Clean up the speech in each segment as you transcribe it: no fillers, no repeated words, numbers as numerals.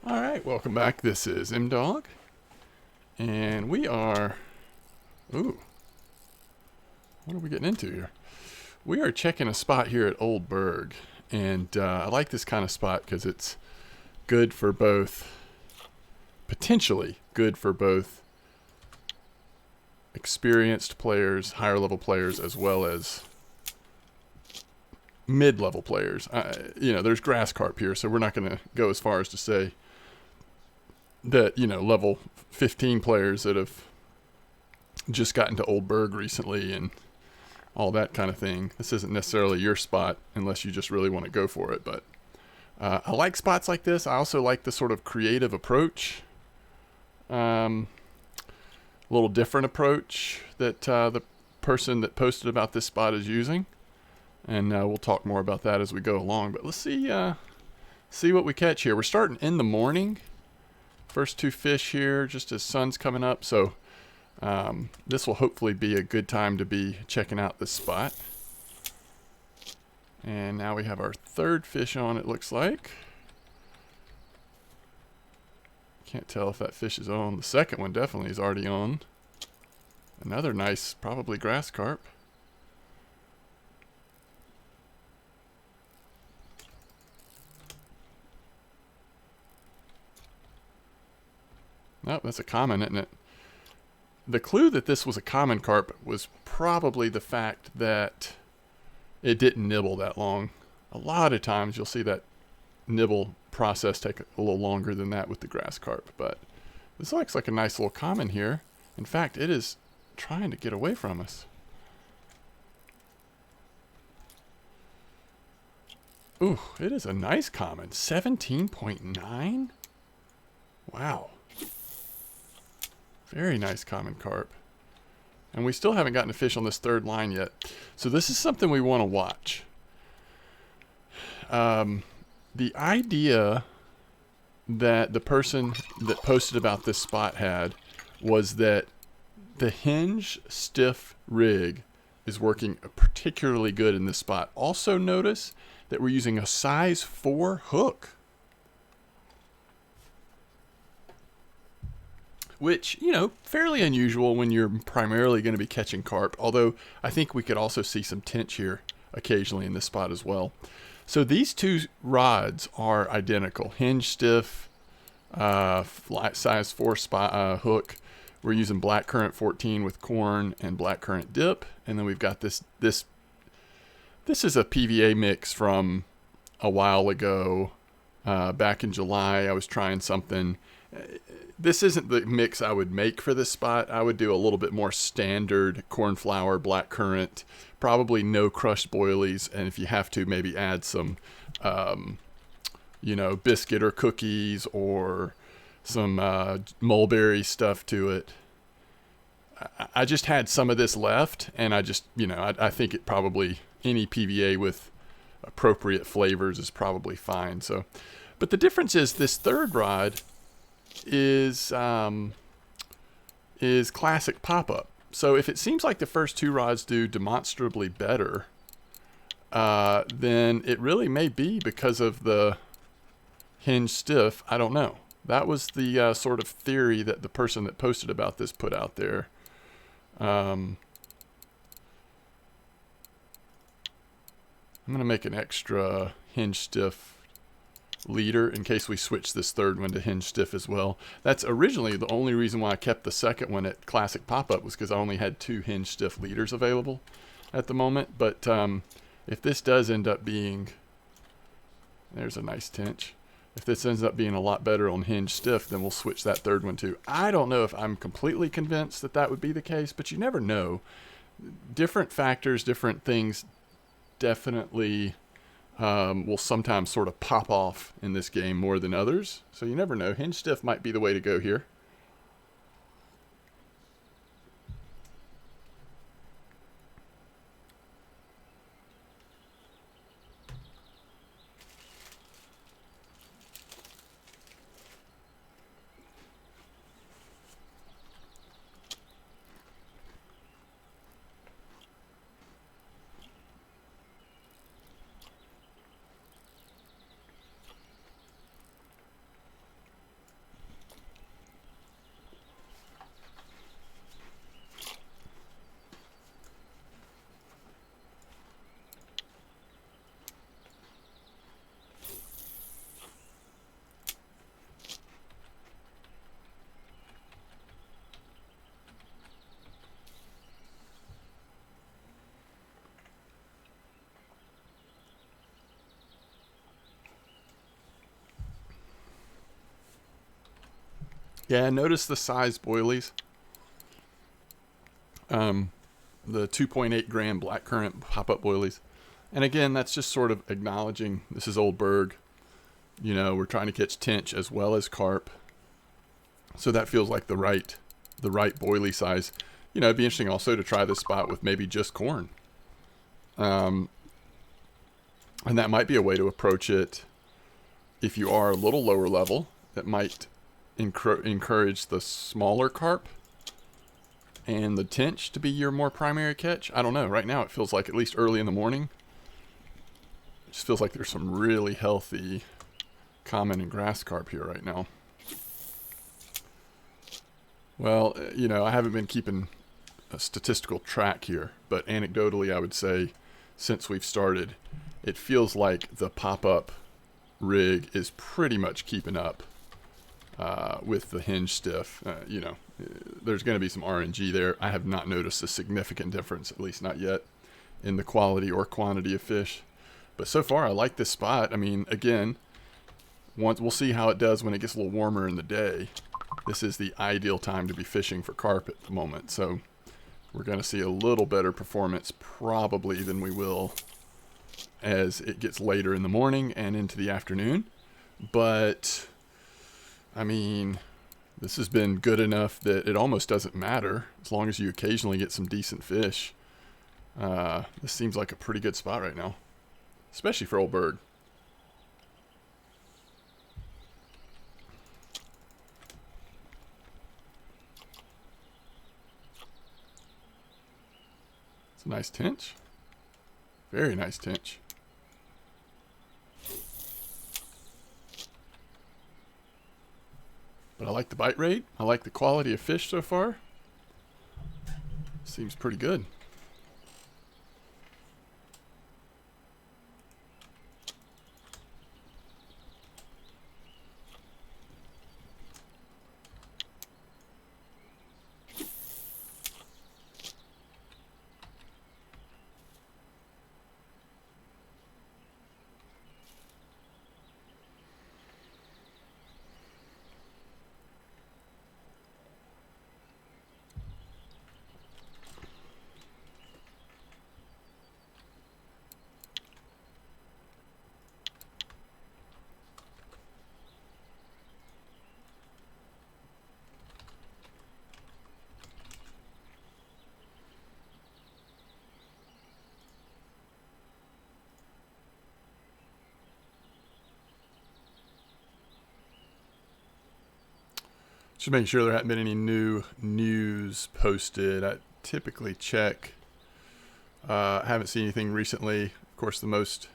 All right, welcome back. This is M-Dog, and we are... Ooh, what are we getting into here? We are checking a spot here at Old Burg, and I like this kind of spot because it's good for both, potentially good for both experienced players, higher level players, as well as mid-level players. There's grass carp here, so we're not going to go as far as to say that, level 15 players that have just gotten to Old Burg recently and all that kind of thing. This isn't necessarily your spot unless you just really want to go for it. But I like spots like this. I also like the sort of creative approach, a little different approach that the person that posted about this spot is using. And we'll talk more about that as we go along. But let's see what we catch here. We're starting in the morning. First two fish here just as sun's coming up. So this will hopefully be a good time to be checking out this spot. And now we have our third fish on, it looks like. Can't tell if that fish is on. The second one definitely is already on. Another nice, probably grass carp. Nope, that's a common, isn't it? The clue that this was a common carp was probably the fact that it didn't nibble that long. A lot of times you'll see that nibble process take a little longer than that with the grass carp, but this looks like a nice little common here. In fact, it is trying to get away from us. Ooh, it is a nice common. 17.9? Wow. Very nice common carp. And we still haven't gotten a fish on this third line yet. So this is something we want to watch. The idea that the person that posted about this spot had was that the hinge stiff rig is working particularly good in this spot. Also notice that we're using a size 4 hook. Which, fairly unusual when you're primarily going to be catching carp. Although I think we could also see some tench here occasionally in this spot as well. So these two rods are identical. Hinge stiff, size 4 hook. We're using blackcurrant 14 with corn and blackcurrant dip. And then we've got this is a PVA mix from a while ago. Back in July, I was trying something. This isn't the mix I would make for this spot. I would do a little bit more standard cornflour, blackcurrant, probably no crushed boilies, and if you have to, maybe add some, biscuit or cookies or some mulberry stuff to it. I just had some of this left, and I just, I think it probably, any PVA with appropriate flavors is probably fine. So, but the difference is this third rod is classic pop-up. So if it seems like the first two rods do demonstrably better, then it really may be because of the hinge stiff. I don't know. That was the sort of theory that the person that posted about this put out there. I'm going to make an extra hinge stiff leader in case we switch this third one to hinge stiff as well. That's originally the only reason why I kept the second one at classic pop-up was because I only had 2 hinge stiff leaders available at the moment. But if this does end up being, there's a nice tench. If this ends up being a lot better on hinge stiff, then we'll switch that third one too. I don't know if I'm completely convinced that that would be the case, but you never know. Different factors, different things definitely will sometimes sort of pop off in this game more than others. So you never know. Hinge stiff might be the way to go here. Yeah, notice the size boilies. The 2.8 gram blackcurrant pop-up boilies. And again, that's just sort of acknowledging this is Old Burg. You know, we're trying to catch tench as well as carp. So that feels like the right boilie size. You know, it'd be interesting also to try this spot with maybe just corn. And that might be a way to approach it if you are a little lower level. That might encourage the smaller carp and the tench to be your more primary catch. I don't know. Right now it feels like, at least early in the morning, it just feels like there's some really healthy common and grass carp here right now. Well, you know, I haven't been keeping a statistical track here, but anecdotally I would say since we've started, it feels like the pop-up rig is pretty much keeping up with the hinge stiff. You know, there's going to be some RNG there. I have not noticed a significant difference, at least not yet, in the quality or quantity of fish. But so far, I like this spot. I mean, again, we'll see how it does when it gets a little warmer in the day. This is the ideal time to be fishing for carp at the moment. So we're going to see a little better performance probably than we will as it gets later in the morning and into the afternoon. But, I mean, this has been good enough that it almost doesn't matter as long as you occasionally get some decent fish. This seems like a pretty good spot right now, especially for Old Burg. It's a nice tench. Very nice tench. But I like the bite rate. I like the quality of fish so far. Seems pretty good. Just making sure there haven't been any new news posted. I typically check. I haven't seen anything recently. Of course, the most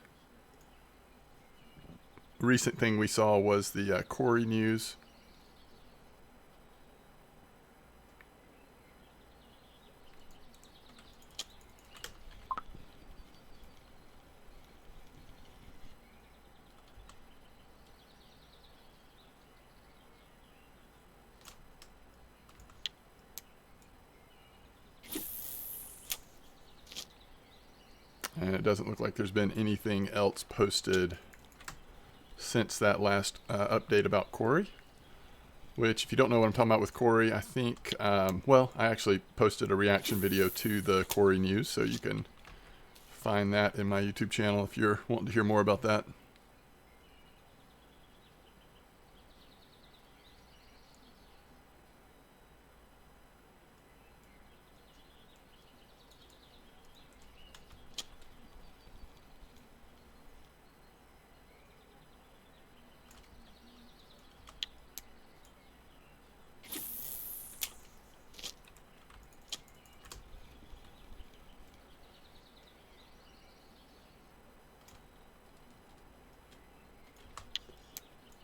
recent thing we saw was the Corey news. And it doesn't look like there's been anything else posted since that last update about Corey. Which, if you don't know what I'm talking about with Corey, I think, well, I actually posted a reaction video to the Corey news, so you can find that in my YouTube channel if you're wanting to hear more about that.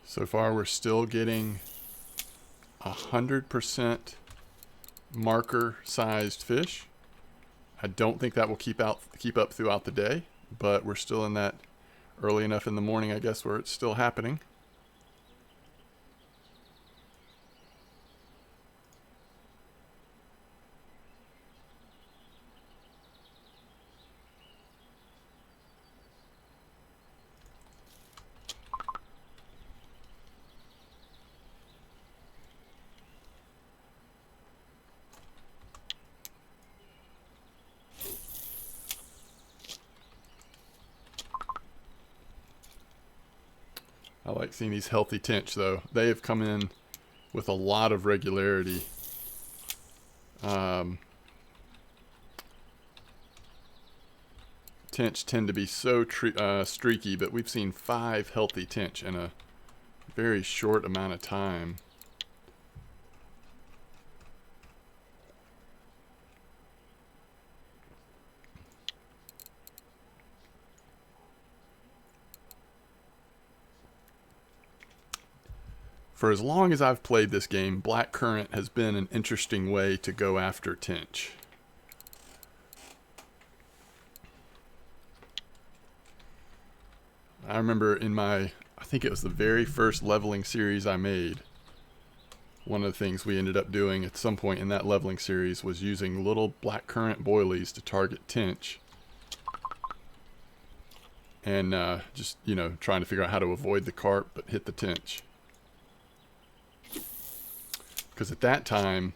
So far, we're still getting 100% marker-sized fish. I don't think that will keep up throughout the day, but we're still in that early enough in the morning, I guess, where it's still happening. I like seeing these healthy tench, though. They have come in with a lot of regularity. Tench tend to be so streaky, but we've seen 5 healthy tench in a very short amount of time. For as long as I've played this game, blackcurrant has been an interesting way to go after tench. I remember in I think it was the very first leveling series I made, one of the things we ended up doing at some point in that leveling series was using little blackcurrant boilies to target tench. And just, you know, trying to figure out how to avoid the carp but hit the tench. Because at that time,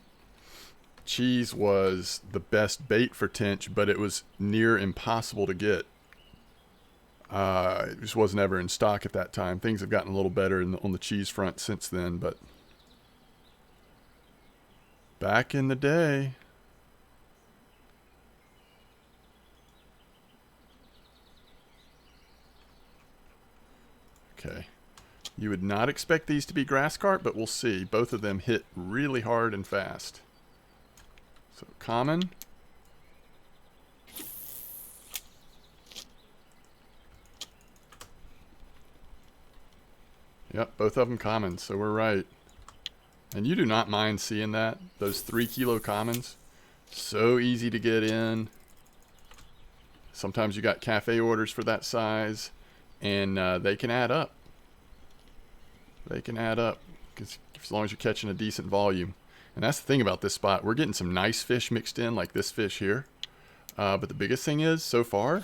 cheese was the best bait for tench, but it was near impossible to get. It just wasn't ever in stock at that time. Things have gotten a little better on the cheese front since then, but back in the day. Okay. You would not expect these to be grass carp, but we'll see. Both of them hit really hard and fast. So common. Yep, both of them common, so we're right. And you do not mind seeing that. Those 3 kilo commons. So easy to get in. Sometimes you got cafe orders for that size. And they can add up. They can add up. As long as you're catching a decent volume. And that's the thing about this spot. We're getting some nice fish mixed in, like this fish here. But the biggest thing is, so far,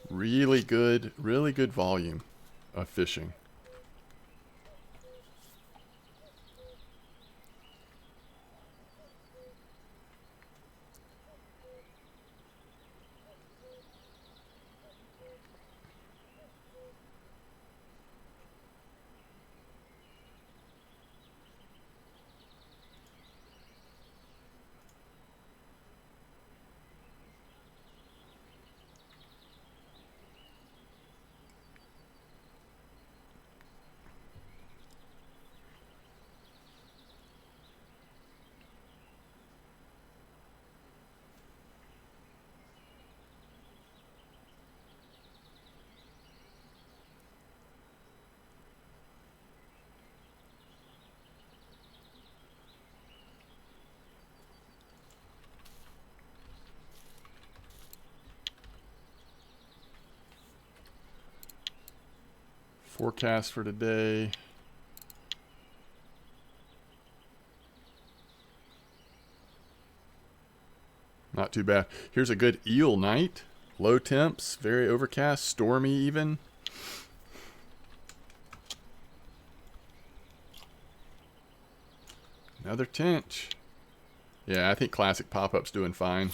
really good volume of fishing. Forecast for today. Not too bad. Here's a good eel night. Low temps, very overcast, stormy even. Another tench. Yeah, I think classic pop-up's doing fine.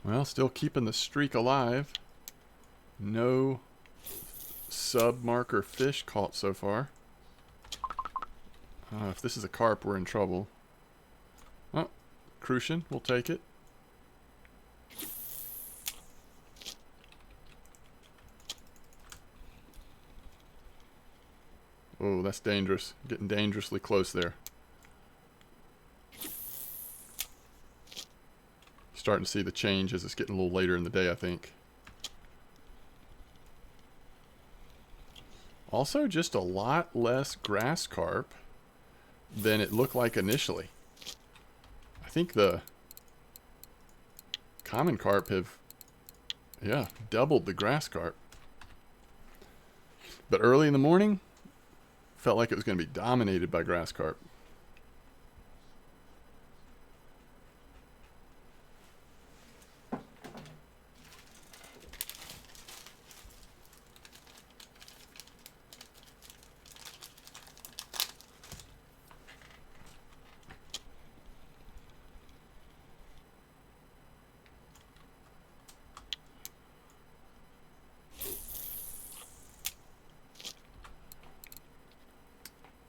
Well, still keeping the streak alive. No sub-marker fish caught so far. If this is a carp, we're in trouble. Oh, crucian, we'll take it. Oh, that's dangerous. Getting dangerously close there. Starting to see the change as it's getting a little later in the day, I think. Also, just a lot less grass carp than it looked like initially. I think the common carp have, yeah, doubled the grass carp. But early in the morning, felt like it was going to be dominated by grass carp.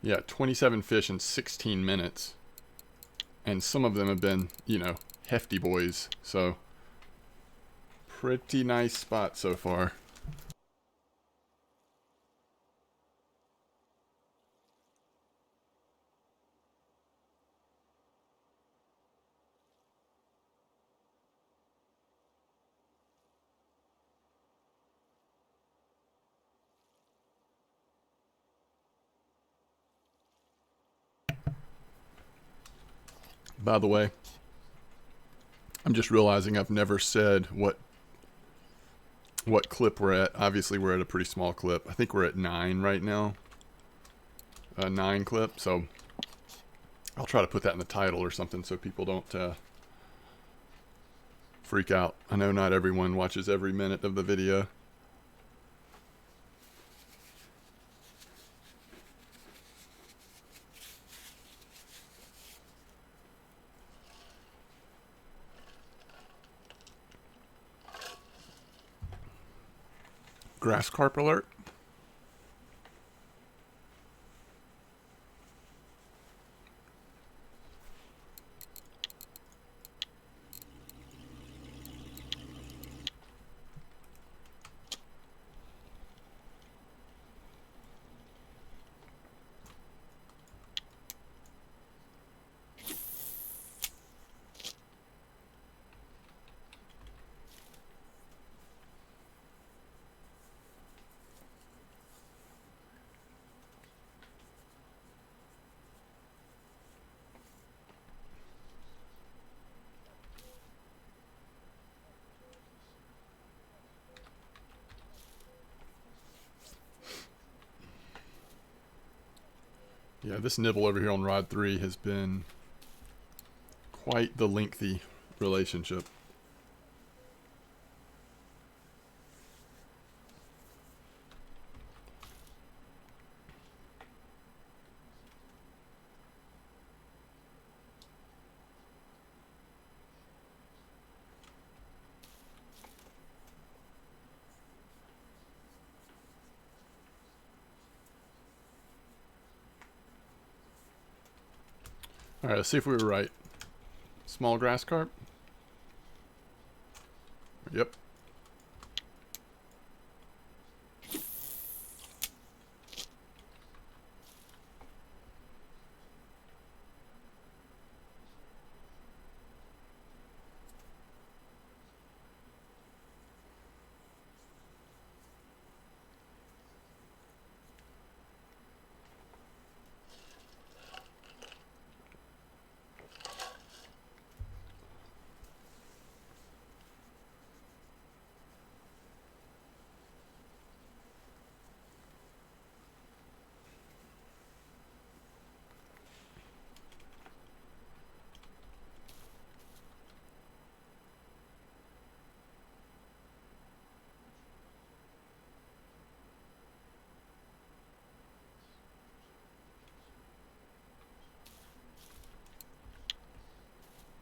Yeah, 27 fish in 16 minutes. And some of them have been, you know, hefty boys. So, pretty nice spot so far. By the way, I'm just realizing I've never said what clip we're at. Obviously, we're at a pretty small clip. I think we're at 9 right now. 9 clip. So I'll try to put that in the title or something so people don't freak out. I know not everyone watches every minute of the video. Grass carp alert. Yeah, this nibble over here on rod 3 has been quite the lengthy relationship. All right, let's see if we were right. Small grass carp. Yep.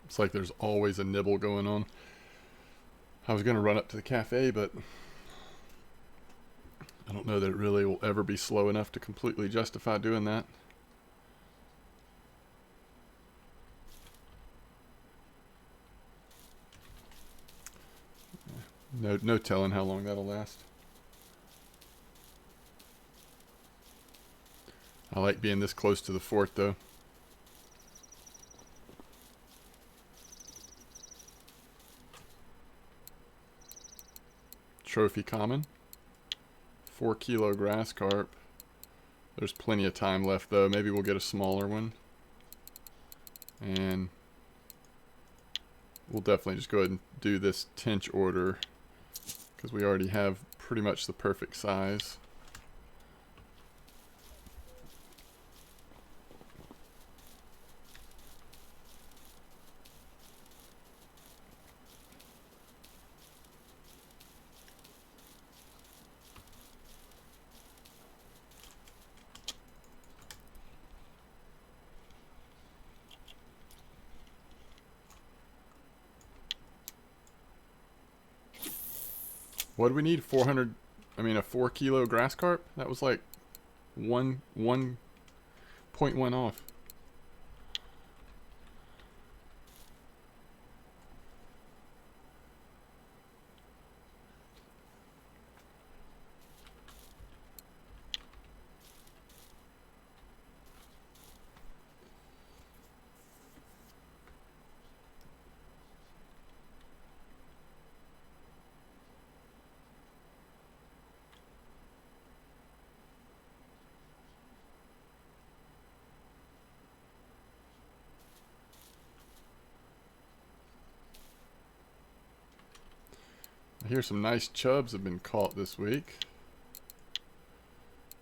It's like there's always a nibble going on. I was going to run up to the cafe, but I don't know that it really will ever be slow enough to completely justify doing that. No telling how long that'll last. I like being this close to the fort, though. Trophy common. 4 kilo grass carp. There's plenty of time left though. Maybe we'll get a smaller one. And we'll definitely just go ahead and do this Tench order because we already have pretty much the perfect size. What do we need? 400, I mean a 4 kilo grass carp? That was like 1.1 off. I hear some nice chubs have been caught this week.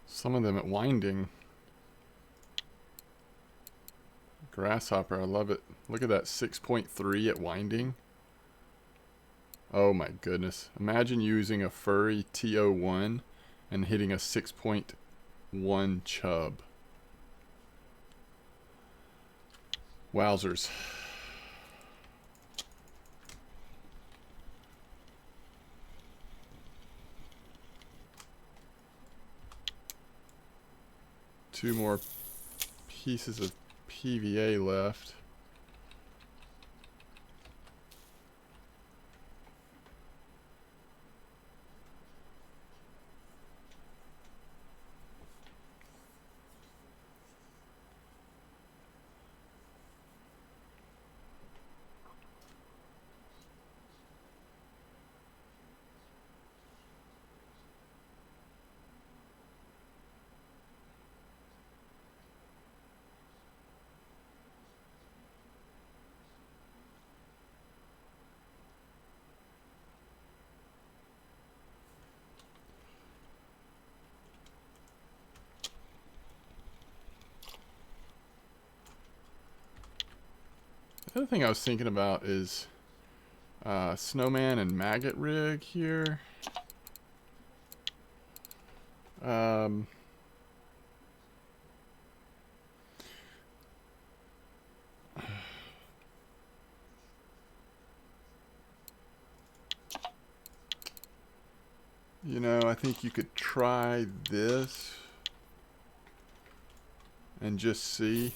Some of them at winding. Grasshopper, I love it. Look at that 6.3 at winding. Oh my goodness. Imagine using a furry TO1 and hitting a 6.1 chub. Wowzers. Two more pieces of PVA left. The other thing I was thinking about is snowman and maggot rig here. You know, I think you could try this and just see.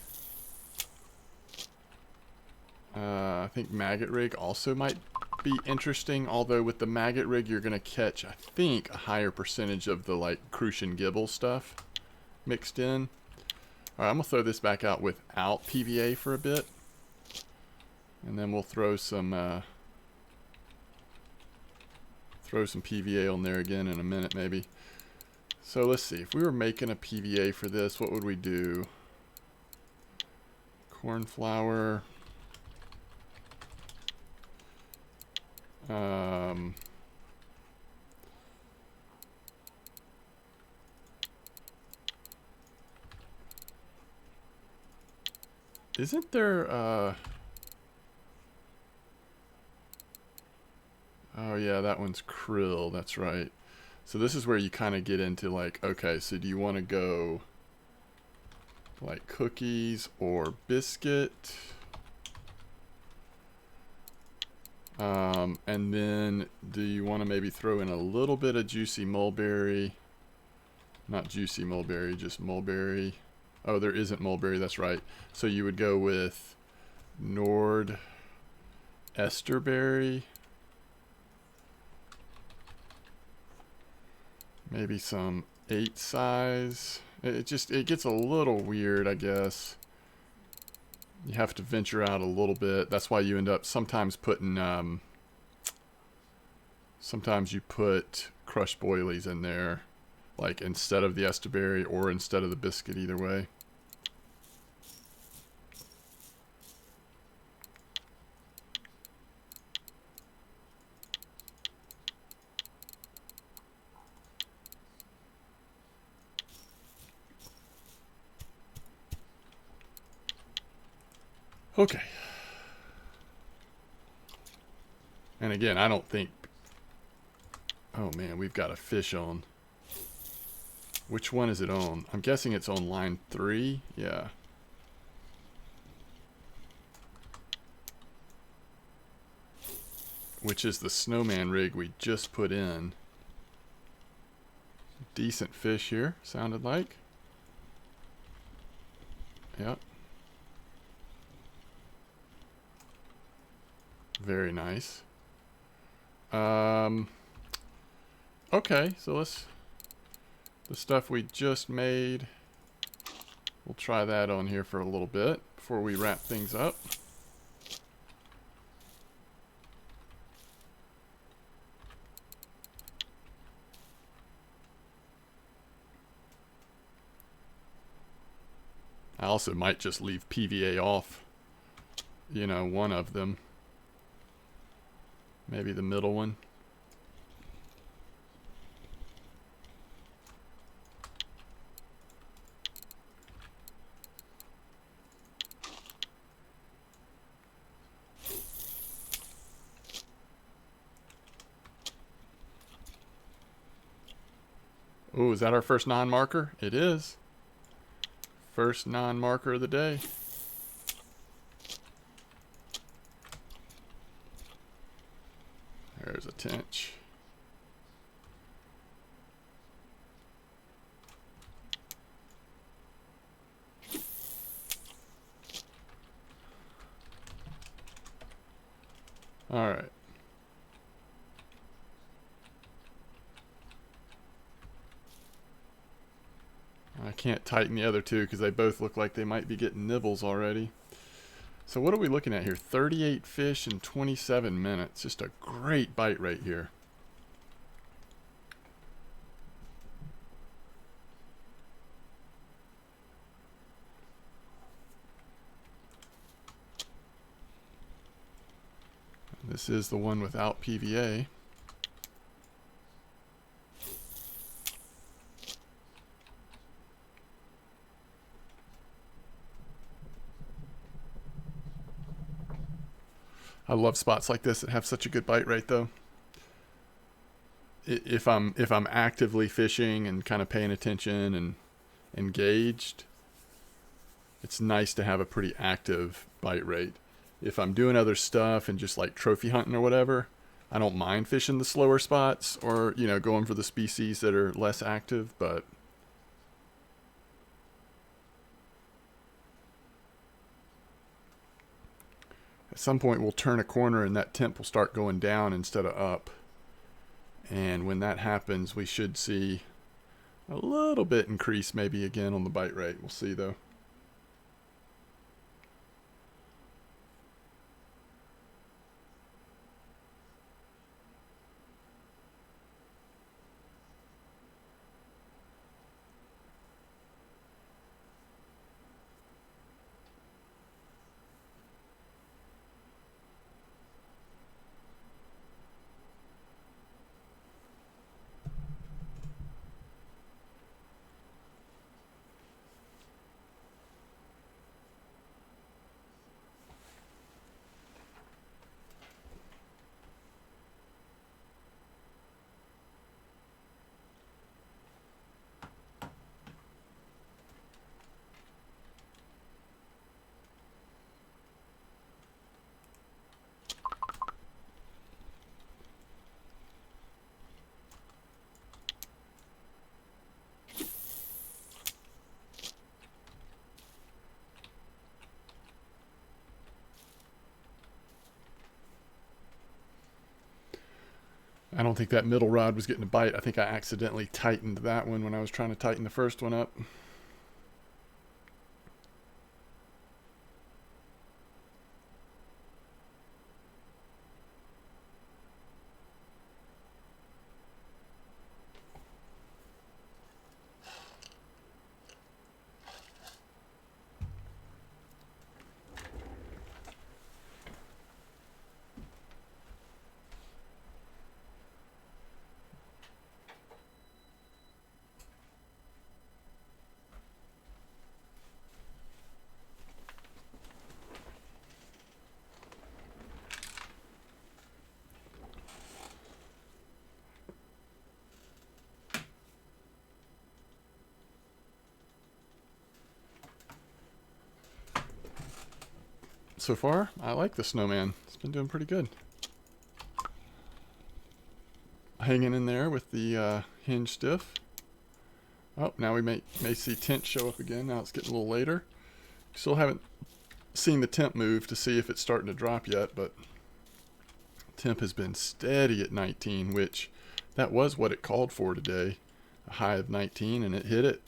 I think maggot rig also might be interesting, although with the maggot rig you're going to catch, I think, a higher percentage of the like crucian gibble stuff mixed in. Alright, I'm going to throw this back out without PVA for a bit. And then we'll throw some PVA on there again in a minute maybe. So let's see, if we were making a PVA for this, what would we do? Corn flour. Isn't there, oh yeah, that one's krill, that's right. So this is where you kind of get into like, okay, so do you want to go like cookies or biscuit? And then do you want to maybe throw in a little bit of juicy mulberry? Not juicy mulberry, just mulberry. Oh, there isn't mulberry, that's right. So you would go with Nord Esterberry. Maybe some 8 size. It gets a little weird, I guess. You have to venture out a little bit. That's why you end up sometimes putting Sometimes you put crushed boilies in there, like instead of the estuary or instead of the biscuit, either way. Okay. And again, I don't think... Oh man, we've got a fish on. Which one is it on? I'm guessing it's on line 3. Yeah. Which is the snowman rig we just put in. Decent fish here, sounded like. Yep. Very nice. Okay, so let's... The stuff we just made, we'll try that on here for a little bit before we wrap things up. I also might just leave PVA off, you know, one of them. Maybe the middle one. Oh, is that our first non-marker? It is. First non-marker of the day. There's a tench. All right. I can't tighten the other two because they both look like they might be getting nibbles already. So what are we looking at here? 38 fish in 27 minutes. Just a great bite rate here. This is the one without PVA. I love spots like this that have such a good bite rate, though. If I'm actively fishing and kind of paying attention and engaged, it's nice to have a pretty active bite rate. If I'm doing other stuff and just like trophy hunting or whatever, I don't mind fishing the slower spots or, you know, going for the species that are less active, but at some point we'll turn a corner and that temp will start going down instead of up. And when that happens, we should see a little bit increase maybe again on the bite rate. We'll see though. I don't think that middle rod was getting a bite. I think I accidentally tightened that one when I was trying to tighten the first one up. so far, I like the snowman. It's been doing pretty good. Hanging in there with the hinge stiff. Oh, now we may see Tench show up again. Now it's getting a little later. Still haven't seen the temp move to see if it's starting to drop yet, but temp has been steady at 19, which that was what it called for today. A high of 19, and it hit it.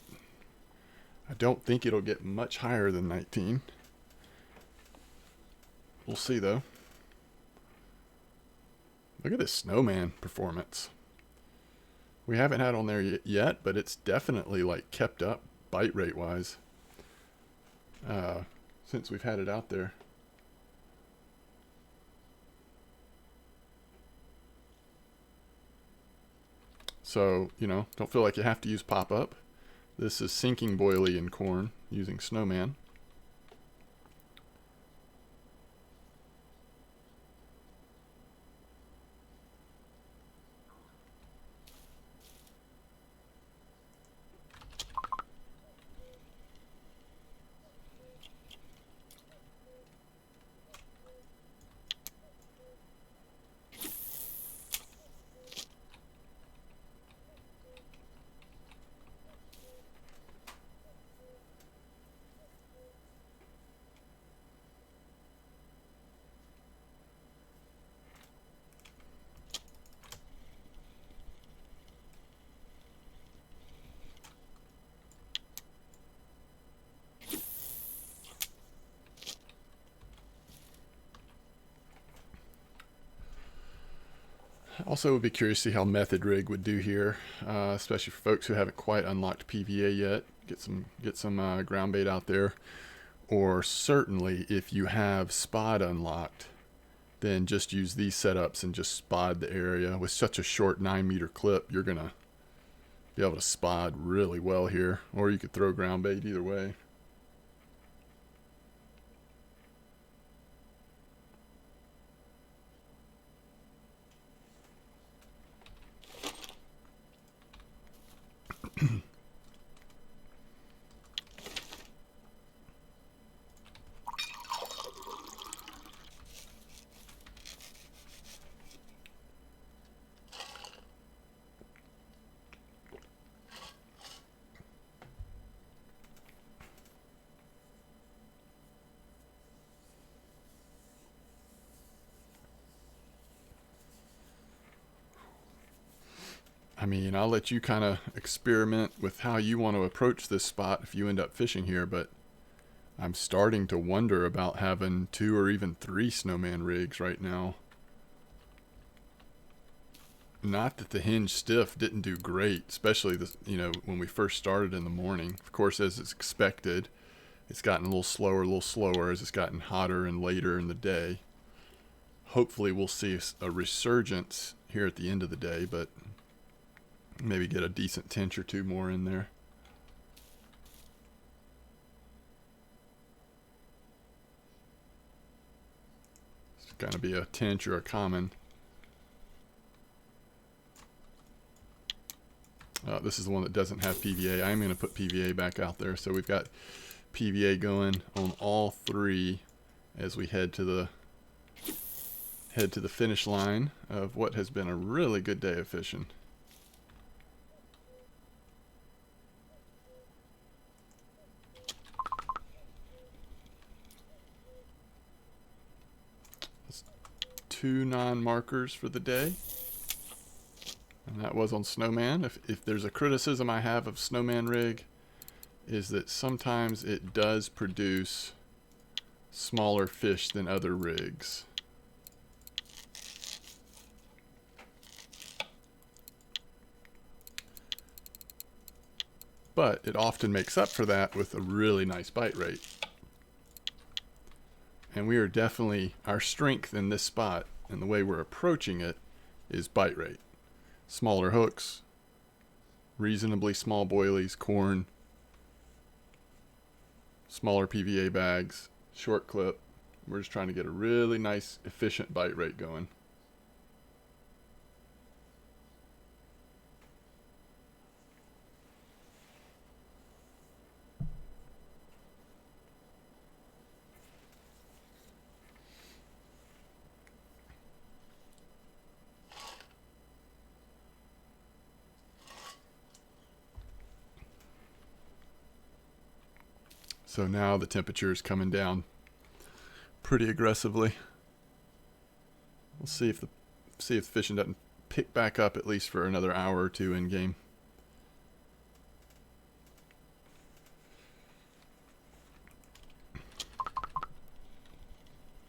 I don't think it'll get much higher than 19. We'll see, though. Look at this snowman performance. We haven't had on there yet, but it's definitely like kept up bite rate wise since we've had it out there. So, you know, don't feel like you have to use pop-up. This is sinking boilie in corn using snowman. Also would be curious to see how Method Rig would do here, especially for folks who haven't quite unlocked PVA yet. Get some ground bait out there. Or certainly if you have spot unlocked, then just use these setups and just spot the area. With such a short 9-meter clip, you're going to be able to spot really well here. Or you could throw ground bait, either way. I mean, I'll let you kind of experiment with how you want to approach this spot if you end up fishing here, but I'm starting to wonder about having 2 or even 3 snowman rigs right now. Not that the hinge stiff didn't do great, especially when we first started in the morning. Of course, as it's expected, it's gotten a little slower as it's gotten hotter and later in the day. Hopefully we'll see a resurgence here at the end of the day, but maybe get a decent tench or 2 more in there. It's going to be a tench or a common. This is the one that doesn't have PVA. I'm going to put PVA back out there. So we've got PVA going on all 3 as we head to the finish line of what has been a really good day of fishing. That's 2 non-markers for the day. And that was on Snowman. If there's a criticism I have of Snowman rig, is that sometimes it does produce smaller fish than other rigs. But it often makes up for that with a really nice bite rate. And we are definitely, our strength in this spot and the way we're approaching it is bite rate. Smaller hooks, reasonably small boilies, corn, smaller PVA bags, short clip. We're just trying to get a really nice, efficient bite rate going. So now the temperature is coming down pretty aggressively. We'll see if the fishing doesn't pick back up at least for another hour or two in game.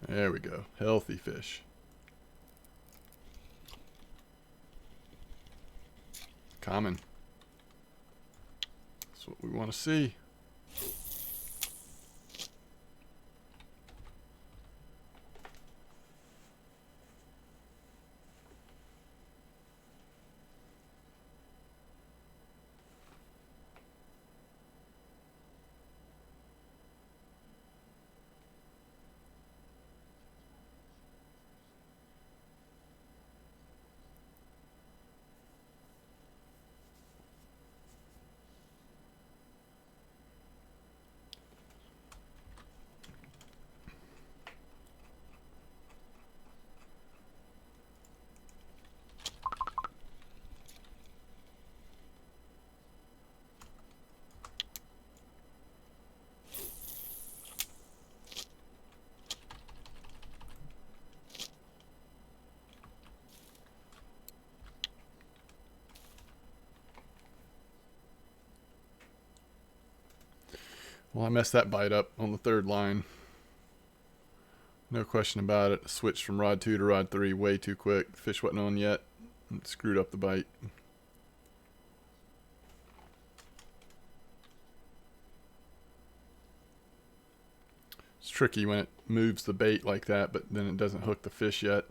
There we go. Healthy fish. Common. That's what we want to see. Well, I messed that bite up on the third line. No question about it. I switched from rod 2 to rod 3 way too quick. The fish wasn't on yet. It screwed up the bite. It's tricky when it moves the bait like that, but then it doesn't hook the fish yet.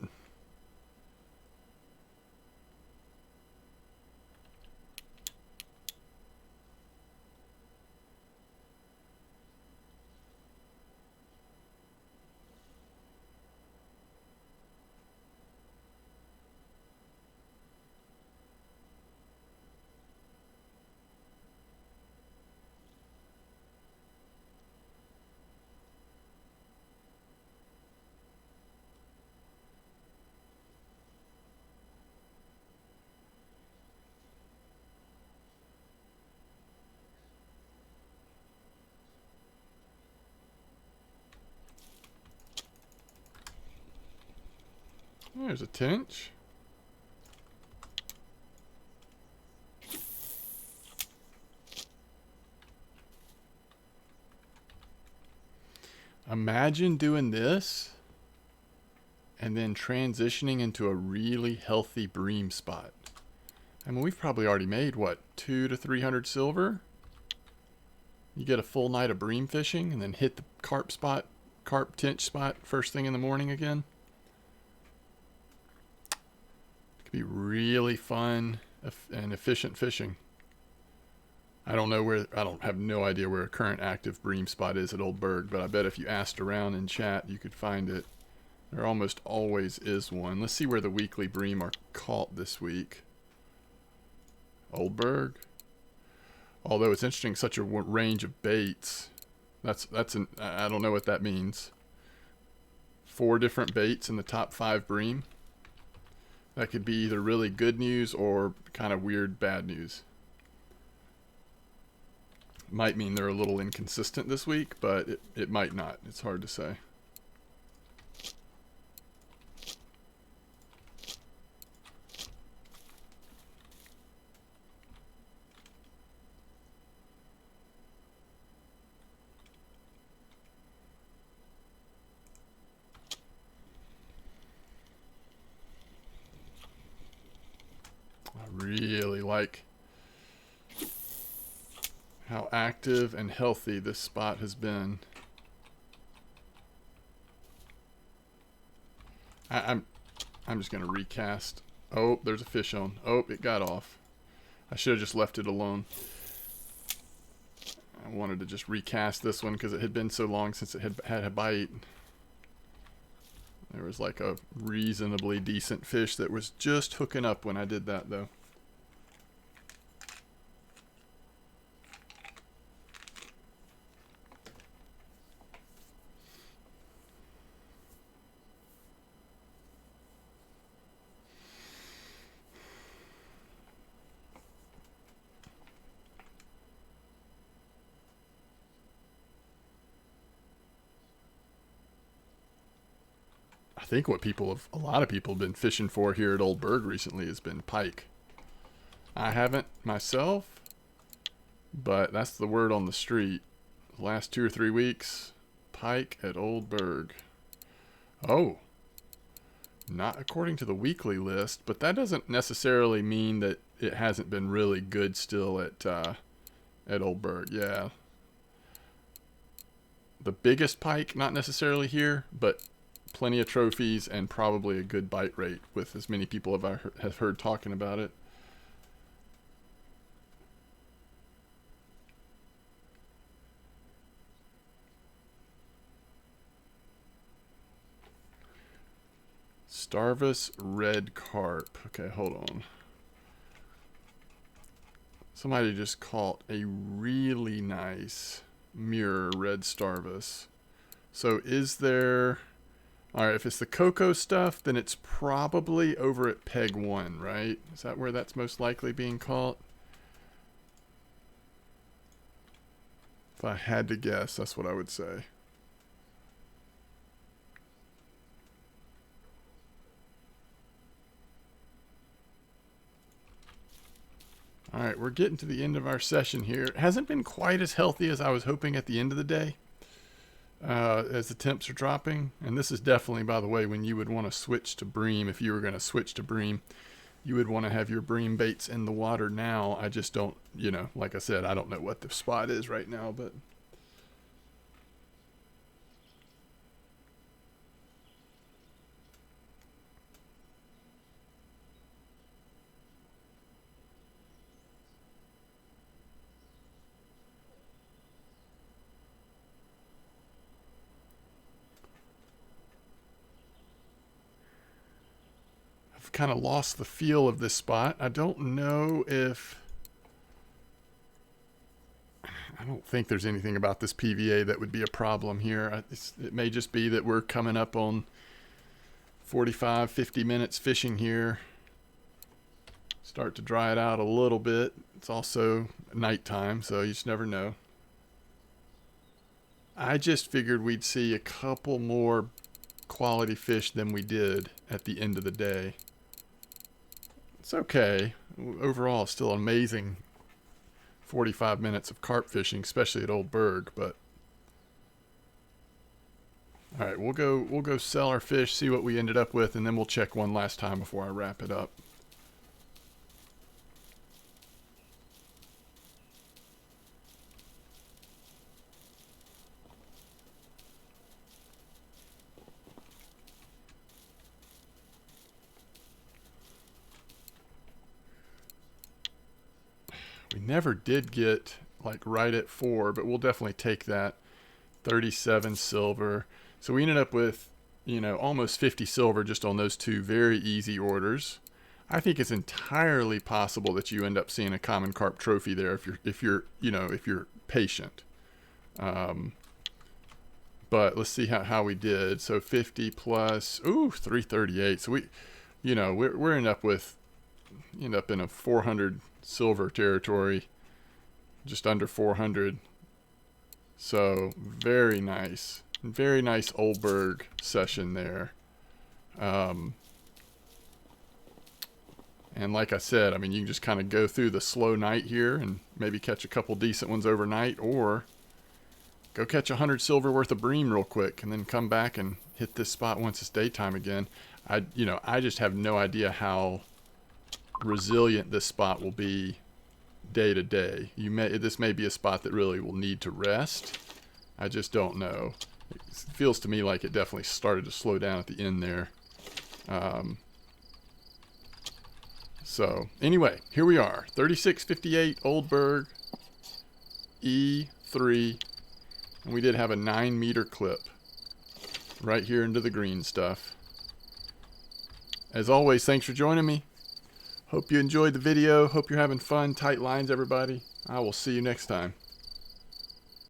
There's a tench. Imagine doing this and then transitioning into a really healthy bream spot. I mean, we've probably already made, what, 200 to 300 silver? You get a full night of bream fishing and then hit the carp tench spot first thing in the morning again. It could be really fun and efficient fishing. I don't have no idea where a current active bream spot is at Old Burg, but I bet if you asked around in chat, you could find it. There almost always is one. Let's see where the weekly bream are caught this week. Old Burg. Although it's interesting, such a range of baits. I don't know what that means. 4 different baits in the top 5 bream. That could be either really good news or kind of weird bad news. Might mean they're a little inconsistent this week, but it might not. It's hard to say. I really like how active and healthy this spot has been. I'm just gonna recast. Oh, there's a fish on. Oh, it got off. I should have just left it alone. I wanted to just recast this one because it had been so long since it had a bite. There was like a reasonably decent fish that was just hooking up when I did that, though. I think what a lot of people have been fishing for here at Old Burg recently has been pike. I haven't myself, but that's the word on the street. The last 2 or 3 weeks, pike at Old Burg. Oh, not according to the weekly list, but that doesn't necessarily mean that it hasn't been really good still at Old Burg. Yeah. The biggest pike, not necessarily here, but plenty of trophies and probably a good bite rate with as many people have heard talking about it. Starvus red carp. Okay, hold on. Somebody just caught a really nice mirror red starvus. So is there... Alright, if it's the cocoa stuff, then it's probably over at peg 1, right? Is that where that's most likely being caught? If I had to guess, that's what I would say. Alright, we're getting to the end of our session here. It hasn't been quite as healthy as I was hoping at the end of the day. As the temps are dropping. And this is definitely, by the way, when you would want to switch to bream. If you were going to switch to bream, you would want to have your bream baits in the water now. I just don't, like I said, I don't know what the spot is right now, but... kind of lost the feel of this spot. I don't know if... I don't think there's anything about this PVA that would be a problem here. It may just be that we're coming up on 45, 50 minutes fishing here. Start to dry it out a little bit. It's also nighttime, so you just never know. I just figured we'd see a couple more quality fish than we did at the end of the day. It's okay. Overall, it's still amazing 45 minutes of carp fishing, especially at Old Burg, but all right, we'll go sell our fish, see what we ended up with, and then we'll check one last time before I wrap it up. We never did get like right at 4, but we'll definitely take that. 37 silver. So we ended up with, almost 50 silver just on those 2 very easy orders. I think it's entirely possible that you end up seeing a common carp trophy there if you're patient. But let's see how we did. So 50 plus 338. So we're end up in a 400 silver territory, just under 400. So very nice Old Burg session there. And like I said, I mean, you can just kind of go through the slow night here and maybe catch a couple decent ones overnight, or go catch 100 silver worth of bream real quick and then come back and hit this spot once it's daytime again. I just have no idea how resilient this spot will be day to day. This may be a spot that really will need to rest. I just don't know. It feels to me like it definitely started to slow down at the end there. So anyway, here we are, 3658 Old Burg E3, and we did have a 9-meter clip right here into the green stuff. As always, thanks for joining me. Hope you enjoyed the video. Hope you're having fun. Tight lines, everybody. I will see you next time.